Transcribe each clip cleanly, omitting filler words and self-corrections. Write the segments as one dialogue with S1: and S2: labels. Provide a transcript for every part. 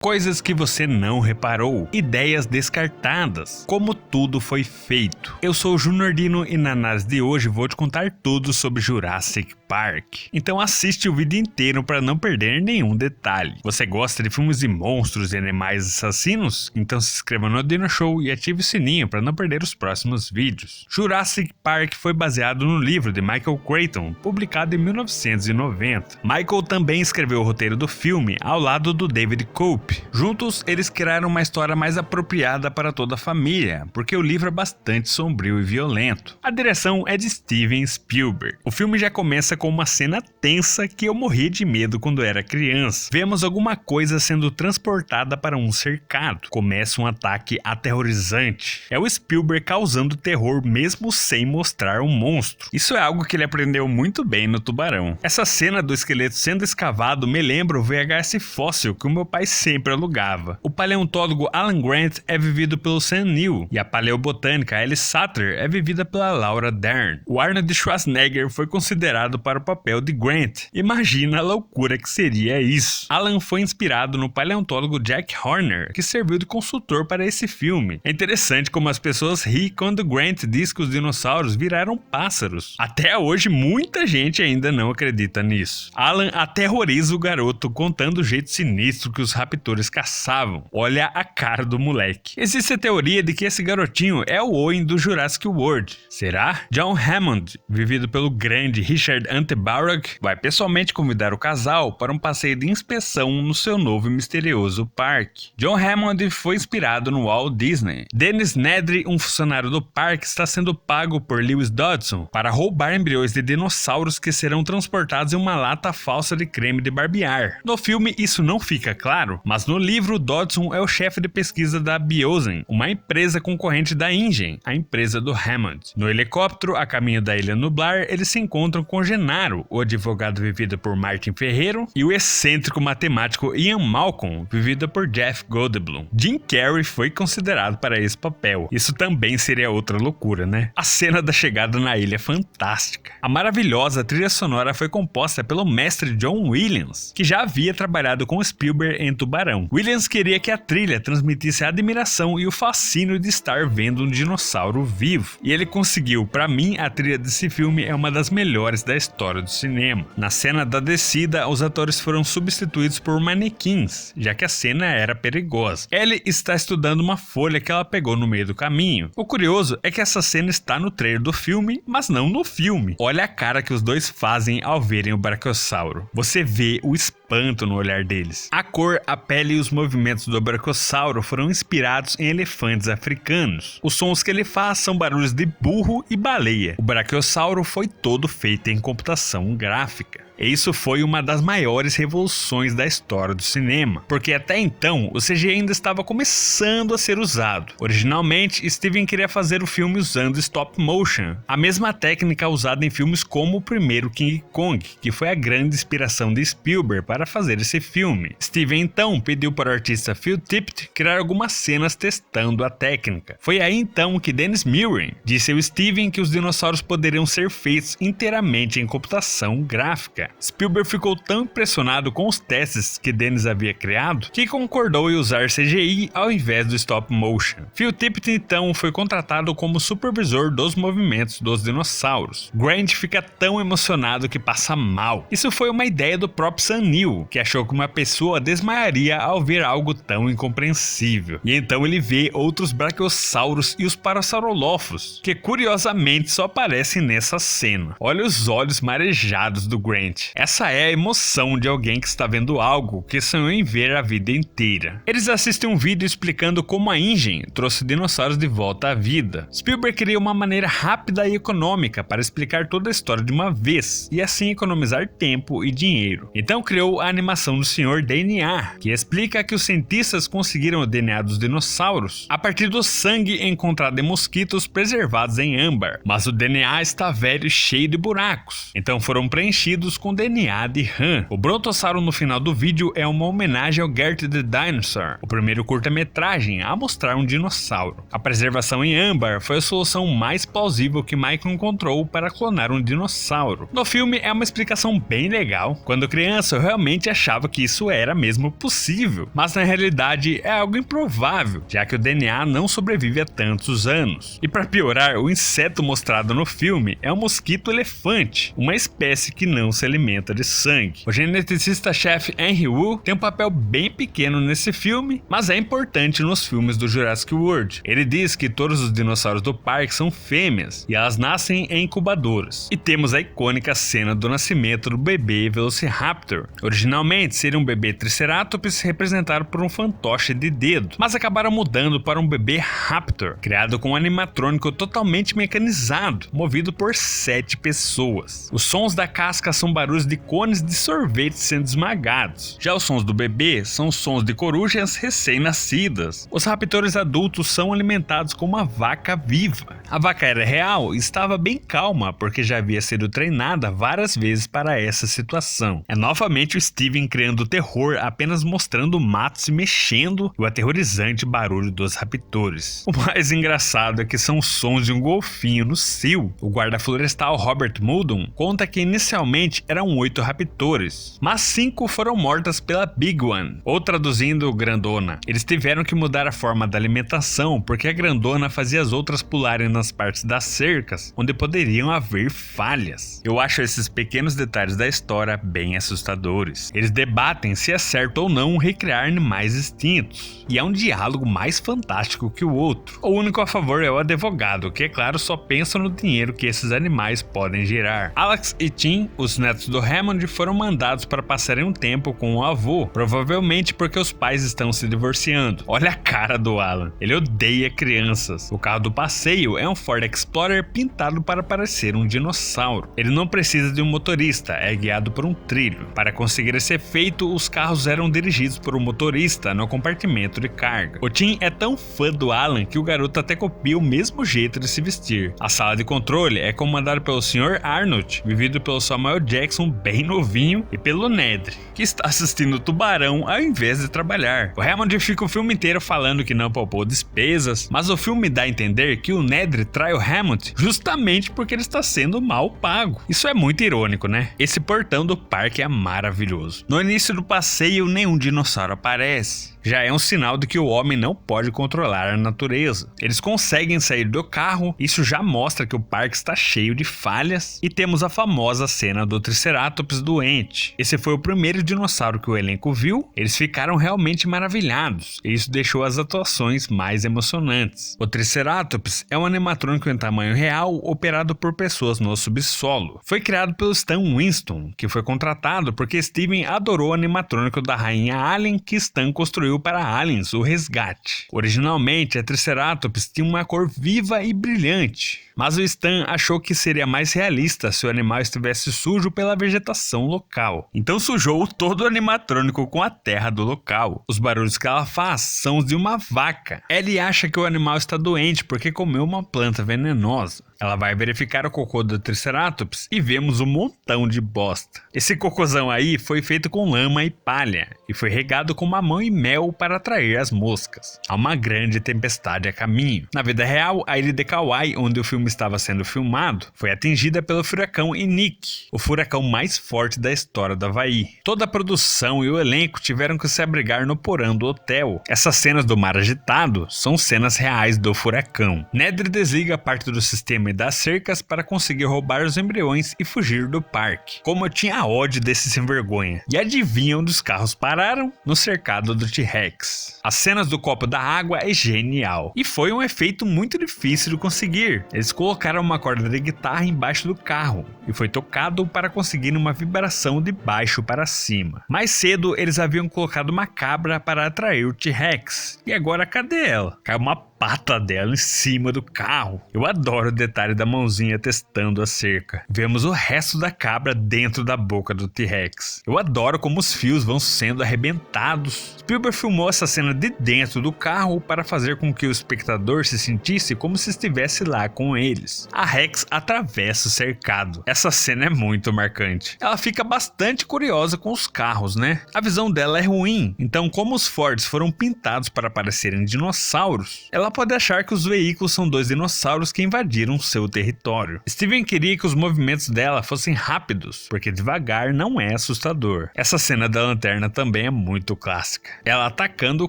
S1: Coisas que você não reparou, ideias descartadas, como tudo foi feito. Eu sou o Júnior Dino e na análise de hoje vou te contar tudo sobre Jurassic Park. Então assiste o vídeo inteiro para não perder nenhum detalhe. Você gosta de filmes de monstros e animais assassinos? Então se inscreva no Dino Show e ative o sininho para não perder os próximos vídeos. Jurassic Park foi baseado no livro de Michael Crichton, publicado em 1990. Michael também escreveu o roteiro do filme ao lado do David Koepp. Juntos, eles criaram uma história mais apropriada para toda a família, porque o livro é bastante sombrio e violento. A direção é de Steven Spielberg. O filme já começa com uma cena tensa que eu morri de medo quando era criança. Vemos alguma coisa sendo transportada para um cercado. Começa um ataque aterrorizante. É o Spielberg causando terror mesmo sem mostrar um monstro. Isso é algo que ele aprendeu muito bem no Tubarão. Essa cena do esqueleto sendo escavado me lembra o VHS fóssil que o meu pai sempre alugava. O paleontólogo Alan Grant é vivido pelo Sam Neill e a paleobotânica Alice Sutter é vivida pela Laura Dern. O Arnold Schwarzenegger foi considerado para o papel de Grant. Imagina a loucura que seria isso. Alan foi inspirado no paleontólogo Jack Horner, que serviu de consultor para esse filme. É interessante como as pessoas riem quando Grant diz que os dinossauros viraram pássaros. Até hoje muita gente ainda não acredita nisso. Alan aterroriza o garoto contando o jeito sinistro que os raptores caçavam. Olha a cara do moleque. Existe a teoria de que esse garotinho é o Owen do Jurassic World. Será? John Hammond, vivido pelo grande Richard Attenborough, vai pessoalmente convidar o casal para um passeio de inspeção no seu novo e misterioso parque. John Hammond foi inspirado no Walt Disney. Dennis Nedry, um funcionário do parque, está sendo pago por Lewis Dodson para roubar embriões de dinossauros que serão transportados em uma lata falsa de creme de barbear. No filme isso não fica claro, mas no livro Dodson é o chefe de pesquisa da Biosen, uma empresa concorrente da InGen, a empresa do Hammond. No helicóptero, a caminho da Ilha Nublar, eles se encontram com Gennaro, o advogado vivido por Martin Ferrero, e o excêntrico matemático Ian Malcolm, vivido por Jeff Goldblum. Jim Carrey foi considerado para esse papel. Isso também seria outra loucura, né? A cena da chegada na ilha é fantástica. A maravilhosa trilha sonora foi composta pelo mestre John Williams, que já havia trabalhado com Spielberg em Tubarão. Williams queria que a trilha transmitisse a admiração e o fascínio de estar vendo um dinossauro vivo. E ele conseguiu. Para mim, a trilha desse filme é uma das melhores da história do cinema. Na cena da descida, os atores foram substituídos por manequins, já que a cena era perigosa. Ellie está estudando uma folha que ela pegou no meio do caminho. O curioso é que essa cena está no trailer do filme, mas não no filme. Olha a cara que os dois fazem ao verem o Brachiosauro. Você vê o espanto no olhar deles. A cor, a pele e os movimentos do Brachiosauro foram inspirados em elefantes africanos. Os sons que ele faz são barulhos de burro e baleia. O Brachiosauro foi todo feito em computação gráfica. E isso foi uma das maiores revoluções da história do cinema, porque até então o CGI ainda estava começando a ser usado. Originalmente, Steven queria fazer o filme usando stop motion, a mesma técnica usada em filmes como o primeiro King Kong, que foi a grande inspiração de Spielberg para fazer esse filme. Steven então pediu para o artista Phil Tippett criar algumas cenas testando a técnica. Foi aí então que Dennis Muren disse ao Steven que os dinossauros poderiam ser feitos inteiramente em computação gráfica. Spielberg ficou tão impressionado com os testes que Dennis havia criado que concordou em usar CGI ao invés do stop motion. Phil Tippett então foi contratado como supervisor dos movimentos dos dinossauros. Grant fica tão emocionado que passa mal. Isso foi uma ideia do próprio Sam Neill, que achou que uma pessoa desmaiaria ao ver algo tão incompreensível. E então ele vê outros brachiosauros e os parasaurolófos, que curiosamente só aparecem nessa cena. Olha os olhos marejados do Grant. Essa é a emoção de alguém que está vendo algo que sonhou em ver a vida inteira. Eles assistem um vídeo explicando como a InGen trouxe dinossauros de volta à vida. Spielberg queria uma maneira rápida e econômica para explicar toda a história de uma vez e assim economizar tempo e dinheiro. Então criou a animação do Sr. DNA, que explica que os cientistas conseguiram o DNA dos dinossauros a partir do sangue encontrado em mosquitos preservados em âmbar, mas o DNA está velho e cheio de buracos, então foram preenchidos com DNA de rã. O brontossauro no final do vídeo é uma homenagem ao Gert the Dinosaur, o primeiro curta-metragem a mostrar um dinossauro. A preservação em âmbar foi a solução mais plausível que Michael encontrou para clonar um dinossauro. No filme é uma explicação bem legal. Quando criança eu realmente achava que isso era mesmo possível, mas na realidade é algo improvável, já que o DNA não sobrevive a tantos anos. E para piorar, o inseto mostrado no filme é um mosquito-elefante, uma espécie que não se alimenta de sangue. O geneticista-chefe Henry Wu tem um papel bem pequeno nesse filme, mas é importante nos filmes do Jurassic World. Ele diz que todos os dinossauros do parque são fêmeas e elas nascem em incubadoras. E temos a icônica cena do nascimento do bebê Velociraptor. Originalmente seria um bebê Triceratops representado por um fantoche de dedo, mas acabaram mudando para um bebê Raptor, criado com um animatrônico totalmente mecanizado, movido por 7 pessoas. Os sons da casca são barulhos de cones de sorvete sendo esmagados. Já os sons do bebê são sons de corujas recém-nascidas. Os raptores adultos são alimentados com uma vaca viva. A vaca era real e estava bem calma porque já havia sido treinada várias vezes para essa situação. É novamente o Steven criando terror apenas mostrando o mato se mexendo e o aterrorizante barulho dos raptores. O mais engraçado é que são os sons de um golfinho no cio. O guarda florestal Robert Muldoon conta que inicialmente eram 8 raptores, mas 5 foram mortas pela Big One, ou traduzindo grandona. Eles tiveram que mudar a forma da alimentação porque a grandona fazia as outras pularem nas partes das cercas onde poderiam haver falhas. Eu acho esses pequenos detalhes da história bem assustadores. Eles debatem se é certo ou não recriar animais extintos, e é um diálogo mais fantástico que o outro. O único a favor é o advogado, que é claro só pensa no dinheiro que esses animais podem gerar. Alex e Tim, os netos do Hammond, foram mandados para passarem um tempo com o avô, provavelmente porque os pais estão se divorciando. Olha a cara do Alan, ele odeia crianças. O carro do passeio é um Ford Explorer pintado para parecer um dinossauro. Ele não precisa de um motorista, é guiado por um trilho. Para conseguir esse efeito, os carros eram dirigidos por um motorista no compartimento de carga. O Tim é tão fã do Alan que o garoto até copia o mesmo jeito de se vestir. A sala de controle é comandada pelo Sr. Arnold, vivido pelo Samuel Jackson bem novinho, e pelo Ned, que está assistindo Tubarão ao invés de trabalhar. O Hammond fica o filme inteiro falando que não poupou despesas, mas o filme dá a entender que o Ned trai o Hammond justamente porque ele está sendo mal pago. Isso é muito irônico, né? Esse portão do parque é maravilhoso. No início do passeio, nenhum dinossauro aparece. Já é um sinal de que o homem não pode controlar a natureza. Eles conseguem sair do carro, isso já mostra que o parque está cheio de falhas, e temos a famosa cena do Triceratops doente. Esse foi o primeiro dinossauro que o elenco viu, eles ficaram realmente maravilhados, e isso deixou as atuações mais emocionantes. O Triceratops é um animatrônico em tamanho real, operado por pessoas no subsolo. Foi criado pelo Stan Winston, que foi contratado porque Steven adorou o animatrônico da rainha Alien que Stan construiu para Aliens, o Resgate. Originalmente, a Triceratops tinha uma cor viva e brilhante, mas o Stan achou que seria mais realista se o animal estivesse sujo pela vegetação local. Então sujou todo o animatrônico com a terra do local. Os barulhos que ela faz são os de uma vaca. Ellie acha que o animal está doente porque comeu uma planta venenosa. Ela vai verificar o cocô do Triceratops e vemos um montão de bosta. Esse cocôzão aí foi feito com lama e palha e foi regado com mamão e mel para atrair as moscas. Há uma grande tempestade a caminho. Na vida real, a ilha de Kauai, onde o filme estava sendo filmado, foi atingida pelo furacão Iniki, o furacão mais forte da história do Havaí. Toda a produção e o elenco tiveram que se abrigar no porão do hotel. Essas cenas do mar agitado são cenas reais do furacão. Ned desliga parte do sistema e das cercas para conseguir roubar os embriões e fugir do parque. Como eu tinha ódio desse sem vergonha. E adivinha onde os carros pararam? No cercado do T-Rex. As cenas do copo da água é genial. E foi um efeito muito difícil de conseguir. Eles colocaram uma corda de guitarra embaixo do carro e foi tocado para conseguir uma vibração de baixo para cima. Mais cedo eles haviam colocado uma cabra para atrair o T-Rex. E agora cadê ela? Caiu uma pata dela em cima do carro. Eu adoro o detalhe da mãozinha testando a cerca. Vemos o resto da cabra dentro da boca do T-Rex. Eu adoro como os fios vão sendo arrebentados. Spielberg filmou essa cena de dentro do carro para fazer com que o espectador se sentisse como se estivesse lá com eles. A Rex atravessa o cercado. Essa cena é muito marcante. Ela fica bastante curiosa com os carros, né? A visão dela é ruim, então como os Fords foram pintados para parecerem dinossauros, ela pode achar que os veículos são dois dinossauros que invadiram seu território. Steven queria que os movimentos dela fossem rápidos, porque devagar não é assustador. Essa cena da lanterna também é muito clássica. Ela atacando o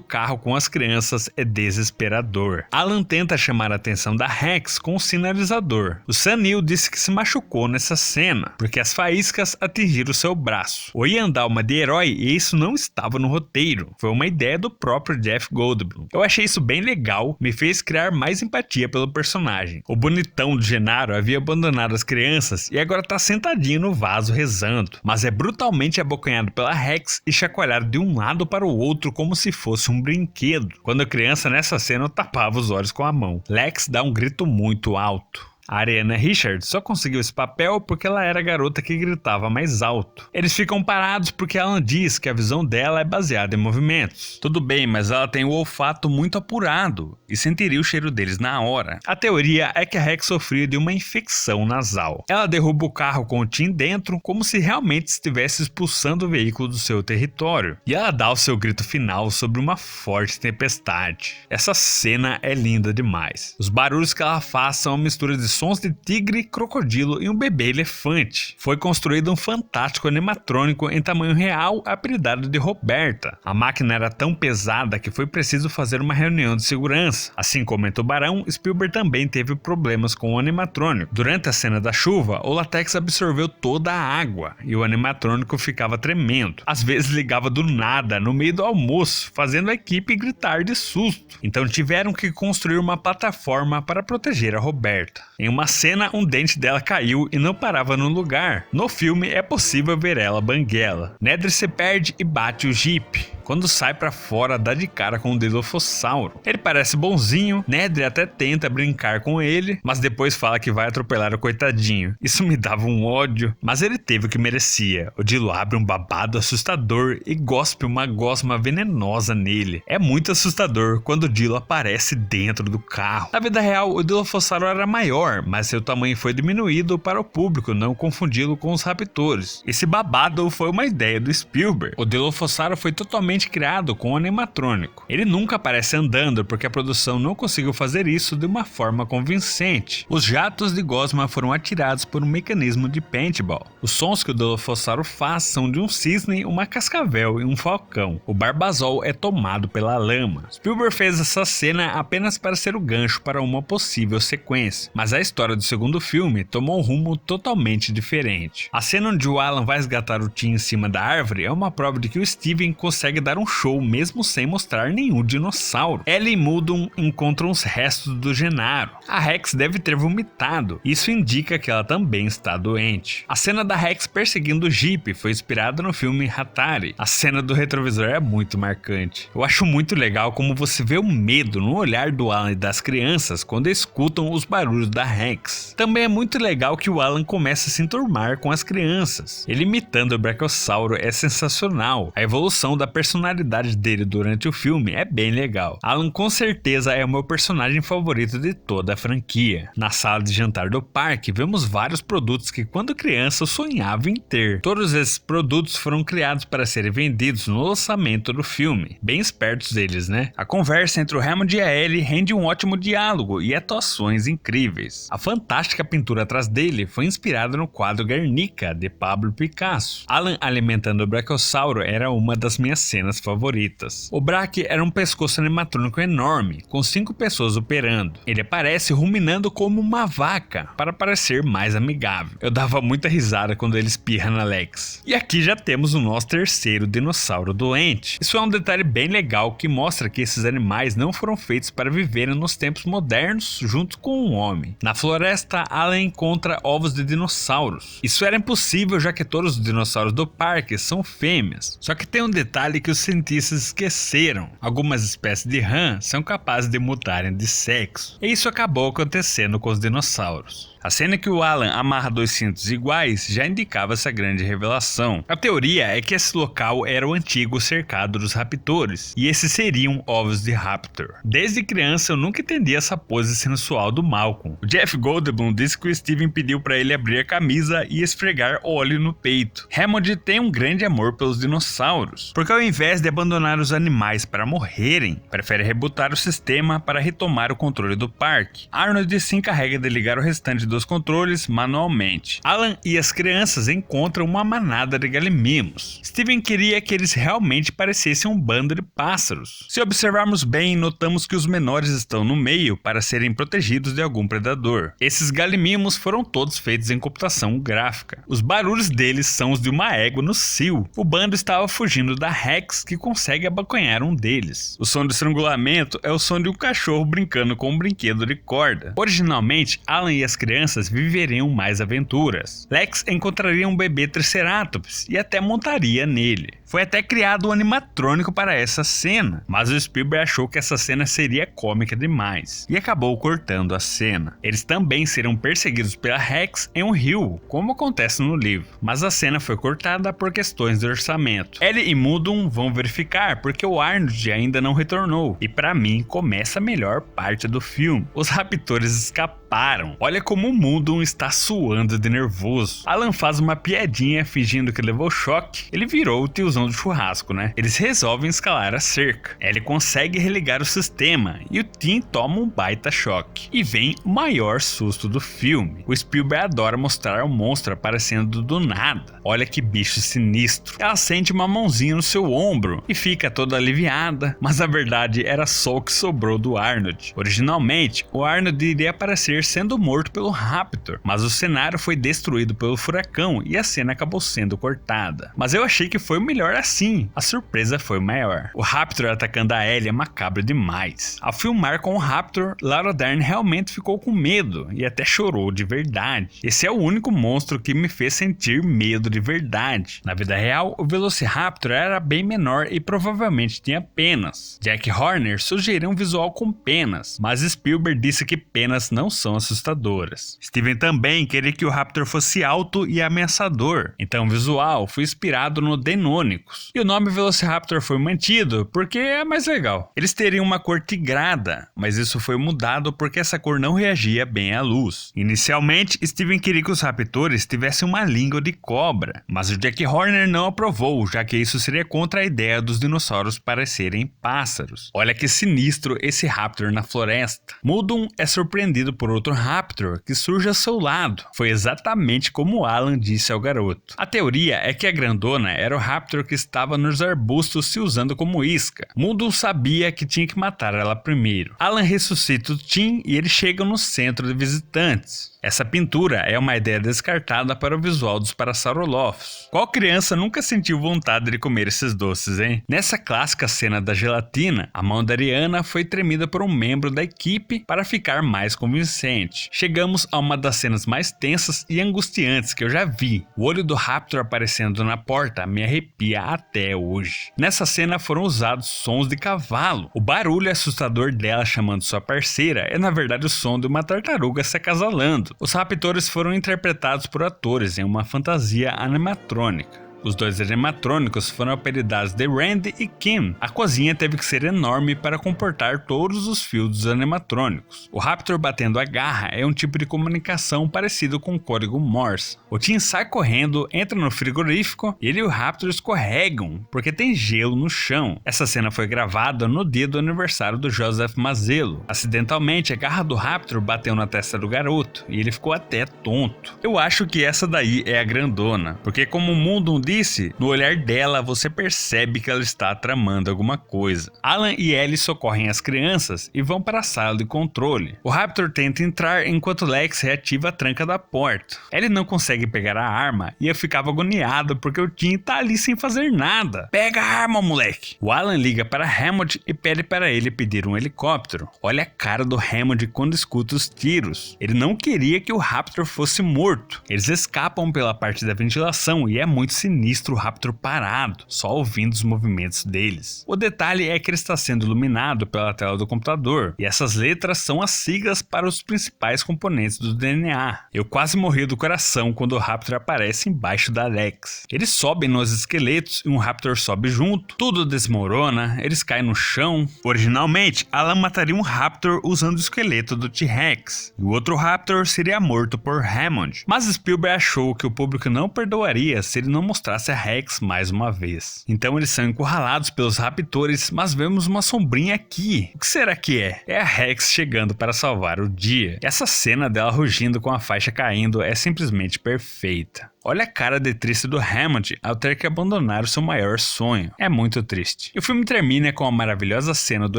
S1: carro com as crianças é desesperador. Alan tenta chamar a atenção da Rex com o sinalizador. O Sam Neill disse que se machucou nessa cena, porque as faíscas atingiram seu braço. O Ian dá uma de herói e isso não estava no roteiro. Foi uma ideia do próprio Jeff Goldblum. Eu achei isso bem legal, me fez criar mais empatia pelo personagem. O bonitão do Gennaro havia abandonado as crianças e agora tá sentadinho no vaso rezando, mas é brutalmente abocanhado pela Rex e chacoalhado de um lado para o outro como se fosse um brinquedo. Quando criança, nessa cena eu tapava os olhos com a mão. Lex dá um grito muito alto. A Ariana Richards só conseguiu esse papel porque ela era a garota que gritava mais alto. Eles ficam parados porque Alan diz que a visão dela é baseada em movimentos. Tudo bem, mas ela tem o olfato muito apurado e sentiria o cheiro deles na hora. A teoria é que a Rex sofria de uma infecção nasal. Ela derruba o carro com o Tim dentro como se realmente estivesse expulsando o veículo do seu território. E ela dá o seu grito final sobre uma forte tempestade. Essa cena é linda demais. Os barulhos que ela faz são uma mistura de sons de tigre, crocodilo e um bebê elefante. Foi construído um fantástico animatrônico em tamanho real apelidado de Roberta. A máquina era tão pesada que foi preciso fazer uma reunião de segurança. Assim como em Tubarão, Spielberg também teve problemas com o animatrônico. Durante a cena da chuva, o látex absorveu toda a água e o animatrônico ficava tremendo. Às vezes ligava do nada, no meio do almoço, fazendo a equipe gritar de susto. Então tiveram que construir uma plataforma para proteger a Roberta. Em uma cena, um dente dela caiu e não parava no lugar. No filme, é possível ver ela banguela. Nedry se perde e bate o Jeep. Quando sai pra fora, dá de cara com o Dilophosauro. Ele parece bonzinho, Nedry até tenta brincar com ele, mas depois fala que vai atropelar o coitadinho. Isso me dava um ódio, mas ele teve o que merecia. O Dilo abre um babado assustador e gospe uma gosma venenosa nele. É muito assustador quando o Dilo aparece dentro do carro. Na vida real, o Dilophosauro era maior, mas seu tamanho foi diminuído para o público não confundi-lo com os raptores. Esse babado foi uma ideia do Spielberg. O Dilophosauro foi totalmente criado com animatrônico. Ele nunca aparece andando porque a produção não conseguiu fazer isso de uma forma convincente. Os jatos de gosma foram atirados por um mecanismo de paintball. Os sons que o Dilophosauro faz são de um cisne, uma cascavel e um falcão. O Barbasol é tomado pela lama. Spielberg fez essa cena apenas para ser o gancho para uma possível sequência, mas a história do segundo filme tomou um rumo totalmente diferente. A cena onde o Alan vai resgatar o Tim em cima da árvore é uma prova de que o Steven consegue dar um show mesmo sem mostrar nenhum dinossauro. Ellie e Muldoon encontram os restos do Gennaro. A Rex deve ter vomitado. Isso indica que ela também está doente. A cena da Rex perseguindo o Jeep foi inspirada no filme Hatari. A cena do retrovisor é muito marcante. Eu acho muito legal como você vê o medo no olhar do Alan e das crianças quando escutam os barulhos da Rex. Também é muito legal que o Alan começa a se enturmar com as crianças. Ele imitando o Brachiosauro é sensacional. A evolução da personalidade dele durante o filme é bem legal. Alan com certeza é o meu personagem favorito de toda a franquia. Na sala de jantar do parque, vemos vários produtos que quando criança eu sonhava em ter. Todos esses produtos foram criados para serem vendidos no lançamento do filme. Bem espertos eles, né? A conversa entre o Hammond e a Ellie rende um ótimo diálogo e atuações incríveis. A fantástica pintura atrás dele foi inspirada no quadro Guernica, de Pablo Picasso. Alan alimentando o Brachiosauro era uma das minhas cenas favoritas. O Brach era um pescoço animatrônico enorme, com 5 pessoas operando. Ele aparece ruminando como uma vaca, para parecer mais amigável. Eu dava muita risada quando ele espirra na Lex. E aqui já temos o nosso terceiro dinossauro doente. Isso é um detalhe bem legal que mostra que esses animais não foram feitos para viverem nos tempos modernos junto com um homem. Na floresta, Alan encontra ovos de dinossauros. Isso era impossível já que todos os dinossauros do parque são fêmeas. Só que tem um detalhe que os cientistas esqueceram. Algumas espécies de rã são capazes de mudarem de sexo. E isso acabou acontecendo com os dinossauros. A cena que o Alan amarra 2 cintos iguais já indicava essa grande revelação. A teoria é que esse local era o antigo cercado dos raptores, e esses seriam ovos de raptor. Desde criança eu nunca entendi essa pose sensual do Malcolm. O Jeff Goldblum disse que o Steven pediu para ele abrir a camisa e esfregar óleo no peito. Hammond tem um grande amor pelos dinossauros, porque ao invés de abandonar os animais para morrerem, prefere rebootar o sistema para retomar o controle do parque. Arnold se encarrega de ligar o restante dos controles manualmente. Alan e as crianças encontram uma manada de galimimos. Steven queria que eles realmente parecessem um bando de pássaros. Se observarmos bem, notamos que os menores estão no meio para serem protegidos de algum predador. Esses galimimos foram todos feitos em computação gráfica. Os barulhos deles são os de uma égua no cio. O bando estava fugindo da Rex, que consegue abocanhar um deles. O som de estrangulamento é o som de um cachorro brincando com um brinquedo de corda. Originalmente, Alan e as crianças viveriam mais aventuras. Lex encontraria um bebê Triceratops e até montaria nele. Foi até criado um animatrônico para essa cena, mas o Spielberg achou que essa cena seria cômica demais e acabou cortando a cena. Eles também serão perseguidos pela Rex em um rio, como acontece no livro, mas a cena foi cortada por questões de orçamento. Ellie e Muldoon vão verificar porque o Arnold ainda não retornou, e para mim começa a melhor parte do filme. Os raptores escaparam. Olha como o Muldoon está suando de nervoso. Alan faz uma piadinha fingindo que levou choque. Ele virou o tiozão do churrasco, né? Eles resolvem escalar a cerca. Ele consegue religar o sistema e o Tim toma um baita choque. E vem o maior susto do filme. O Spielberg adora mostrar o monstro aparecendo do nada. Olha que bicho sinistro. Ela sente uma mãozinha no seu ombro e fica toda aliviada, mas na verdade era só o que sobrou do Arnold. Originalmente, o Arnold iria aparecer sendo morto pelo Raptor, mas o cenário foi destruído pelo furacão e a cena acabou sendo cortada. Mas eu achei que foi melhor assim, a surpresa foi maior. O Raptor atacando a Ellie é macabro demais. Ao filmar com o Raptor, Laura Dern realmente ficou com medo e até chorou de verdade. Esse é o único monstro que me fez sentir medo de verdade. Na vida real, o Velociraptor era bem menor e provavelmente tinha penas. Jack Horner sugeriu um visual com penas, mas Spielberg disse que penas não são assustadoras. Steven também queria que o Raptor fosse alto e ameaçador, então o visual foi inspirado no Deinonychus. E o nome Velociraptor foi mantido porque é mais legal. Eles teriam uma cor tigrada, mas isso foi mudado porque essa cor não reagia bem à luz. Inicialmente, Steven queria que os raptores tivessem uma língua de cobra, mas o Jack Horner não aprovou, já que isso seria contra a ideia dos dinossauros parecerem pássaros. Olha que sinistro esse Raptor na floresta. Muldoon é surpreendido por outro Raptor que surge ao seu lado. Foi exatamente como Alan disse ao garoto. A teoria é que a grandona era o Raptor que estava nos arbustos se usando como isca. Muldoon sabia que tinha que matar ela primeiro. Alan ressuscita o Tim e eles chegam no centro de visitantes. Essa pintura é uma ideia descartada para o visual dos Parasaurolophus. Qual criança nunca sentiu vontade de comer esses doces, hein? Nessa clássica cena da gelatina, a mão da Ariana foi tremida por um membro da equipe para ficar mais convincente. Chegamos a uma das cenas mais tensas e angustiantes que eu já vi. O olho do Raptor aparecendo na porta me arrepia até hoje. Nessa cena foram usados sons de cavalo. O barulho assustador dela chamando sua parceira é na verdade o som de uma tartaruga se acasalando. Os raptores foram interpretados por atores em uma fantasia animatrônica. Os dois animatrônicos foram apelidados de Randy e Kim. A cozinha teve que ser enorme para comportar todos os fios dos animatrônicos. O Raptor batendo a garra é um tipo de comunicação parecido com o código Morse. O Tim sai correndo, entra no frigorífico e ele e o Raptor escorregam porque tem gelo no chão. Essa cena foi gravada no dia do aniversário do Joseph Mazzello. Acidentalmente, a garra do Raptor bateu na testa do garoto e ele ficou até tonto. Eu acho que essa daí é a grandona, porque como o mundo disse, no olhar dela você percebe que ela está tramando alguma coisa. Alan e Ellie socorrem as crianças e vão para a sala de controle. O Raptor tenta entrar enquanto Lex reativa a tranca da porta. Ellie não consegue pegar a arma e eu ficava agoniado porque o Tim tá ali sem fazer nada. Pega a arma, moleque! O Alan liga para Hammond e pede para ele pedir um helicóptero. Olha a cara do Hammond quando escuta os tiros. Ele não queria que o Raptor fosse morto. Eles escapam pela parte da ventilação e é muito sinistro. sinistra o Raptor parado, só ouvindo os movimentos deles. O detalhe é que ele está sendo iluminado pela tela do computador, e essas letras são as siglas para os principais componentes do DNA. Eu quase morri do coração quando o Raptor aparece embaixo da Alex. Eles sobem nos esqueletos e um Raptor sobe junto, tudo desmorona, eles caem no chão. Originalmente, Alan mataria um Raptor usando o esqueleto do T-Rex, e o outro Raptor seria morto por Hammond, mas Spielberg achou que o público não perdoaria se ele não mostrasse a Rex mais uma vez. Então eles são encurralados pelos raptores, mas vemos uma sombrinha aqui. O que será que é? É a Rex chegando para salvar o dia. Essa cena dela rugindo com a faixa caindo é simplesmente perfeita. Olha a cara de triste do Hammond ao ter que abandonar o seu maior sonho. É muito triste. E o filme termina com a maravilhosa cena do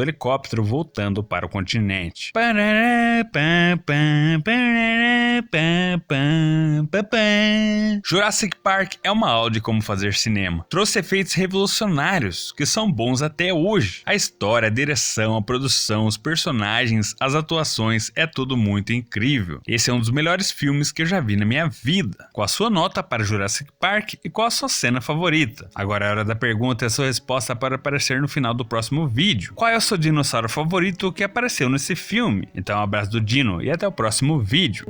S1: helicóptero voltando para o continente. Jurassic Park é uma aula de como fazer cinema. Trouxe efeitos revolucionários, que são bons até hoje. A história, a direção, a produção, os personagens, as atuações, é tudo muito incrível. Esse é um dos melhores filmes que eu já vi na minha vida. Com a sua nota para Jurassic Park e qual a sua cena favorita? Agora é a hora da pergunta e a sua resposta para aparecer no final do próximo vídeo. Qual é o seu dinossauro favorito que apareceu nesse filme? Então um abraço do Dino e até o próximo vídeo.